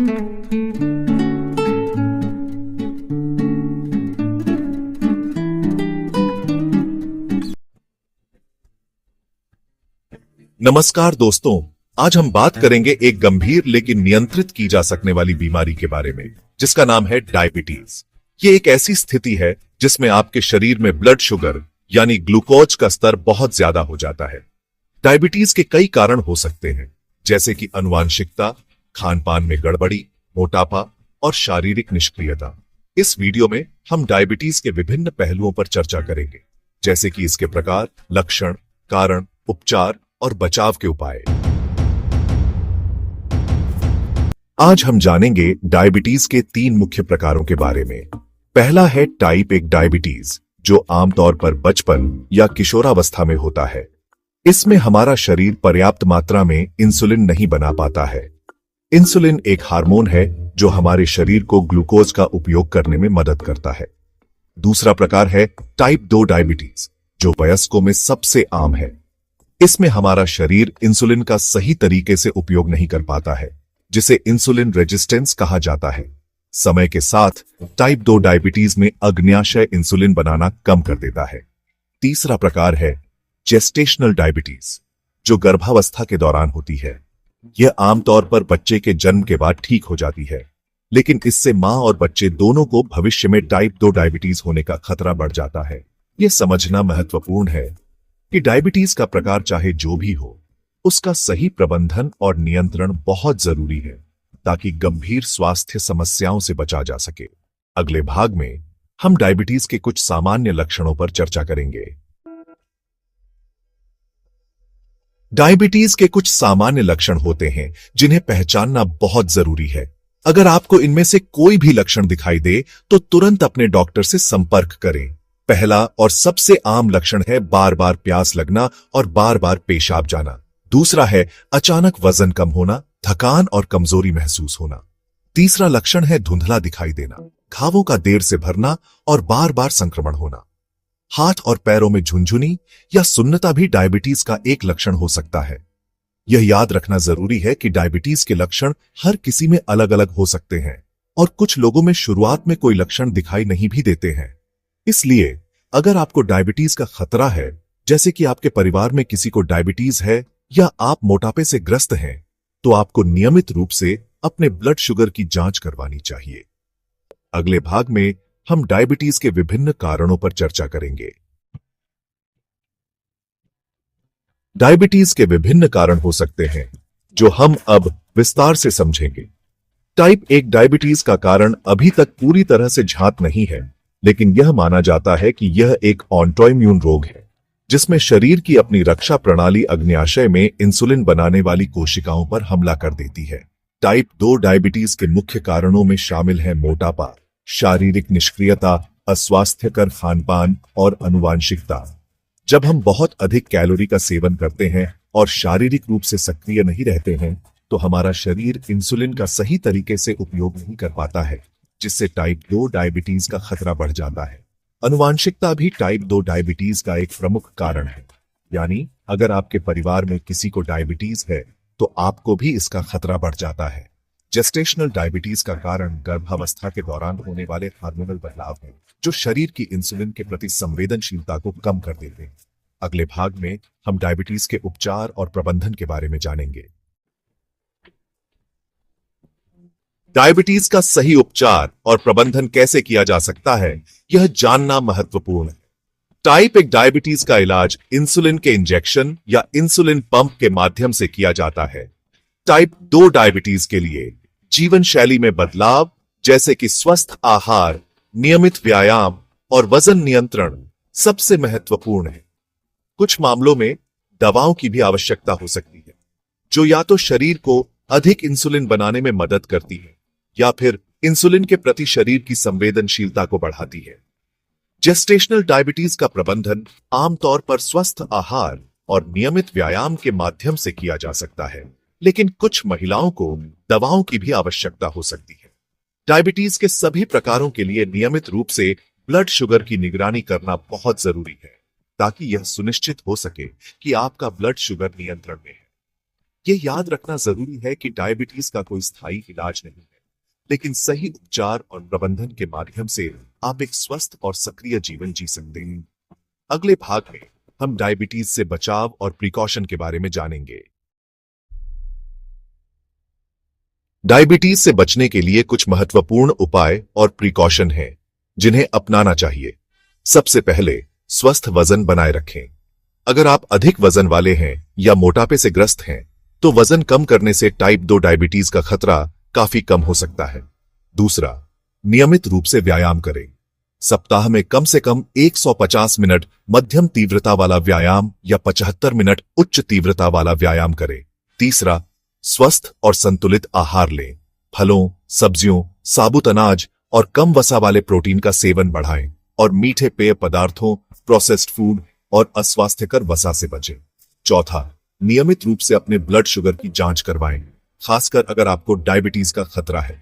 नमस्कार दोस्तों, आज हम बात करेंगे एक गंभीर लेकिन नियंत्रित की जा सकने वाली बीमारी के बारे में, जिसका नाम है डायबिटीज। ये एक ऐसी स्थिति है जिसमें आपके शरीर में ब्लड शुगर यानी ग्लूकोज का स्तर बहुत ज्यादा हो जाता है। डायबिटीज के कई कारण हो सकते हैं, जैसे कि आनुवांशिकता, खान पान में गड़बड़ी, मोटापा और शारीरिक निष्क्रियता। इस वीडियो में हम डायबिटीज के विभिन्न पहलुओं पर चर्चा करेंगे, जैसे कि इसके प्रकार, लक्षण, कारण, उपचार और बचाव के उपाय। आज हम जानेंगे डायबिटीज के 3 मुख्य प्रकारों के बारे में। पहला है टाइप 1 डायबिटीज, जो आमतौर पर बचपन या किशोरावस्था में होता है। इसमें हमारा शरीर पर्याप्त मात्रा में इंसुलिन नहीं बना पाता है। इंसुलिन एक हार्मोन है जो हमारे शरीर को ग्लूकोज का उपयोग करने में मदद करता है। दूसरा प्रकार है टाइप 2 डायबिटीज, जो वयस्कों में सबसे आम है। इसमें हमारा शरीर इंसुलिन का सही तरीके से उपयोग नहीं कर पाता है, जिसे इंसुलिन रेजिस्टेंस कहा जाता है। समय के साथ टाइप 2 डायबिटीज में अग्न्याशय इंसुलिन बनाना कम कर देता है। तीसरा प्रकार है जेस्टेशनल डायबिटीज, जो गर्भावस्था के दौरान होती है। यह आमतौर पर बच्चे के जन्म के बाद ठीक हो जाती है, लेकिन इससे मां और बच्चे दोनों को भविष्य में टाइप 2 डायबिटीज होने का खतरा बढ़ जाता है। यह समझना महत्वपूर्ण है कि डायबिटीज का प्रकार चाहे जो भी हो, उसका सही प्रबंधन और नियंत्रण बहुत जरूरी है, ताकि गंभीर स्वास्थ्य समस्याओं से बचा जा सके। अगले भाग में हम डायबिटीज के कुछ सामान्य लक्षणों पर चर्चा करेंगे। डायबिटीज के कुछ सामान्य लक्षण होते हैं जिन्हें पहचानना बहुत जरूरी है। अगर आपको इनमें से कोई भी लक्षण दिखाई दे तो तुरंत अपने डॉक्टर से संपर्क करें। पहला और सबसे आम लक्षण है बार बार प्यास लगना और बार बार पेशाब जाना। दूसरा है अचानक वजन कम होना, थकान और कमजोरी महसूस होना। तीसरा लक्षण है धुंधला दिखाई देना, घावों का देर से भरना और बार बार संक्रमण होना। हाथ और पैरों में झुनझुनी या सुन्नता भी डायबिटीज का एक लक्षण हो सकता है। यह याद रखना जरूरी है कि डायबिटीज के लक्षण हर किसी में अलग अलग हो सकते हैं और कुछ लोगों में शुरुआत में कोई लक्षण दिखाई नहीं भी देते हैं। इसलिए अगर आपको डायबिटीज का खतरा है, जैसे कि आपके परिवार में किसी को डायबिटीज है या आप मोटापे से ग्रस्त हैं, तो आपको नियमित रूप से अपने ब्लड शुगर की जांच करवानी चाहिए। अगले भाग में हम डायबिटीज के विभिन्न कारणों पर चर्चा करेंगे। डायबिटीज के विभिन्न कारण हो सकते हैं, जो हम अब विस्तार से समझेंगे। टाइप 1 डायबिटीज का कारण अभी तक पूरी तरह से ज्ञात नहीं है, लेकिन यह माना जाता है कि यह एक ऑटोइम्यून रोग है, जिसमें शरीर की अपनी रक्षा प्रणाली अग्न्याशय में इंसुलिन बनाने वाली कोशिकाओं पर हमला कर देती है। टाइप 2 डायबिटीज के मुख्य कारणों में शामिल है मोटापा, शारीरिक निष्क्रियता, अस्वास्थ्यकर खानपान और आनुवांशिकता। जब हम बहुत अधिक कैलोरी का सेवन करते हैं और शारीरिक रूप से सक्रिय नहीं रहते हैं, तो हमारा शरीर इंसुलिन का सही तरीके से उपयोग नहीं कर पाता है, जिससे टाइप 2 डायबिटीज का खतरा बढ़ जाता है। आनुवांशिकता भी टाइप 2 डायबिटीज का एक प्रमुख कारण है, यानी अगर आपके परिवार में किसी को डायबिटीज है तो आपको भी इसका खतरा बढ़ जाता है। जेस्टेशनल डायबिटीज का कारण गर्भावस्था के दौरान होने वाले हार्मोनल बदलाव हैं, जो शरीर की इंसुलिन के प्रति संवेदनशीलता को कम कर देते हैं। अगले भाग में हम डायबिटीज के उपचार और प्रबंधन के बारे में जानेंगे। डायबिटीज का सही उपचार और प्रबंधन कैसे किया जा सकता है, यह जानना महत्वपूर्ण है। टाइप 1 डायबिटीज का इलाज इंसुलिन के इंजेक्शन या इंसुलिन पंप के माध्यम से किया जाता है। टाइप 2 डायबिटीज के लिए जीवन शैली में बदलाव, जैसे कि स्वस्थ आहार, नियमित व्यायाम और वजन नियंत्रण सबसे महत्वपूर्ण है। कुछ मामलों में दवाओं की भी आवश्यकता हो सकती है, जो या तो शरीर को अधिक इंसुलिन बनाने में मदद करती है या फिर इंसुलिन के प्रति शरीर की संवेदनशीलता को बढ़ाती है। जेस्टेशनल डायबिटीज का प्रबंधन आमतौर पर स्वस्थ आहार और नियमित व्यायाम के माध्यम से किया जा सकता है, लेकिन कुछ महिलाओं को दवाओं की भी आवश्यकता हो सकती है। डायबिटीज के सभी प्रकारों के लिए नियमित रूप से ब्लड शुगर की निगरानी करना बहुत जरूरी है, ताकि यह सुनिश्चित हो सके कि आपका ब्लड शुगर नियंत्रण में है। यह याद रखना जरूरी है कि डायबिटीज का कोई स्थायी इलाज नहीं है, लेकिन सही उपचार और प्रबंधन के माध्यम से आप एक स्वस्थ और सक्रिय जीवन जी सकते हैं। अगले भाग में हम डायबिटीज से बचाव और प्रिकॉशन के बारे में जानेंगे। डायबिटीज से बचने के लिए कुछ महत्वपूर्ण उपाय और प्रिकॉशन हैं जिन्हें अपनाना चाहिए। सबसे पहले स्वस्थ वजन बनाए रखें। अगर आप अधिक वजन वाले हैं या मोटापे से ग्रस्त हैं तो वजन कम करने से टाइप 2 डायबिटीज का खतरा काफी कम हो सकता है। दूसरा, नियमित रूप से व्यायाम करें। सप्ताह में कम से कम 150 मिनट मध्यम तीव्रता वाला व्यायाम या 75 मिनट उच्च तीव्रता वाला व्यायाम करें। तीसरा, स्वस्थ और संतुलित आहार लें। फलों, सब्जियों, साबुत अनाज और कम वसा वाले प्रोटीन का सेवन बढ़ाएं और मीठे पेय पदार्थों, प्रोसेस्ड फूड और अस्वास्थ्यकर वसा से बचें। चौथा, नियमित रूप से अपने ब्लड शुगर की जांच करवाएं, खासकर अगर आपको डायबिटीज का खतरा है।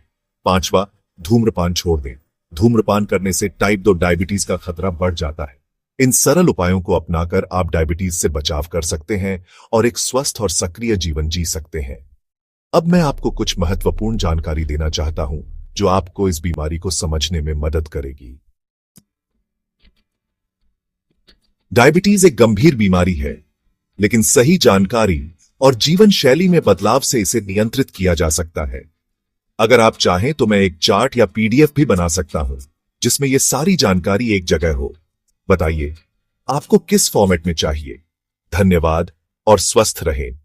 पांचवा, धूम्रपान छोड़ दें। धूम्रपान करने से टाइप 2 डायबिटीज का खतरा बढ़ जाता है। इन सरल उपायों को अपनाकर आप डायबिटीज से बचाव कर सकते हैं और एक स्वस्थ और सक्रिय जीवन जी सकते हैं। अब मैं आपको कुछ महत्वपूर्ण जानकारी देना चाहता हूं जो आपको इस बीमारी को समझने में मदद करेगी। डायबिटीज एक गंभीर बीमारी है, लेकिन सही जानकारी और जीवन शैली में बदलाव से इसे नियंत्रित किया जा सकता है। अगर आप चाहें तो मैं एक चार्ट या पीडीएफ भी बना सकता हूं जिसमें यह सारी जानकारी एक जगह हो। बताइए, आपको किस फॉर्मेट में चाहिए? धन्यवाद और स्वस्थ रहें।